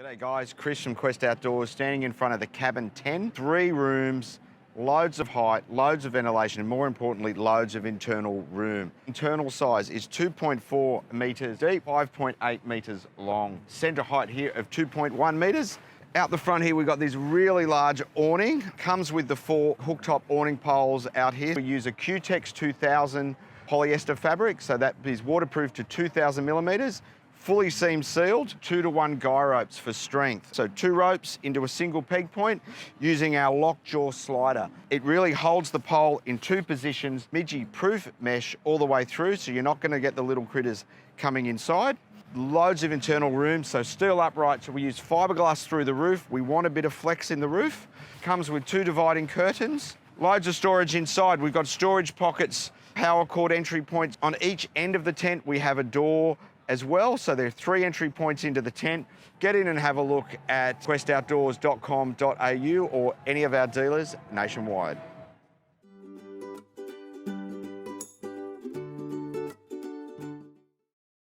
G'day guys, Chris from Quest Outdoors, standing in front of the cabin 10. 3 rooms, loads of height, loads of ventilation, and more importantly, loads of internal room. Internal size is 2.4 metres deep, 5.8 metres long. Centre height here of 2.1 metres. Out the front here, we've got this really large awning. Comes with the 4 hooktop awning poles out here. We use a Q-Tex 2000 polyester fabric, so that is waterproof to 2,000 millimetres. Fully seam sealed, 2-to-1 guy ropes for strength. So 2 ropes into a single peg point using our lockjaw slider. It really holds the pole in 2 positions, midgie-proof mesh all the way through, so you're not going to get the little critters coming inside. Loads of internal room, so steel upright, so we use fiberglass through the roof. We want a bit of flex in the roof. Comes with 2 dividing curtains. Loads of storage inside. We've got storage pockets, power cord entry points. On each end of the tent, we have a door as well, so there are 3 entry points into the tent. Get in and have a look at questoutdoors.com.au or any of our dealers nationwide.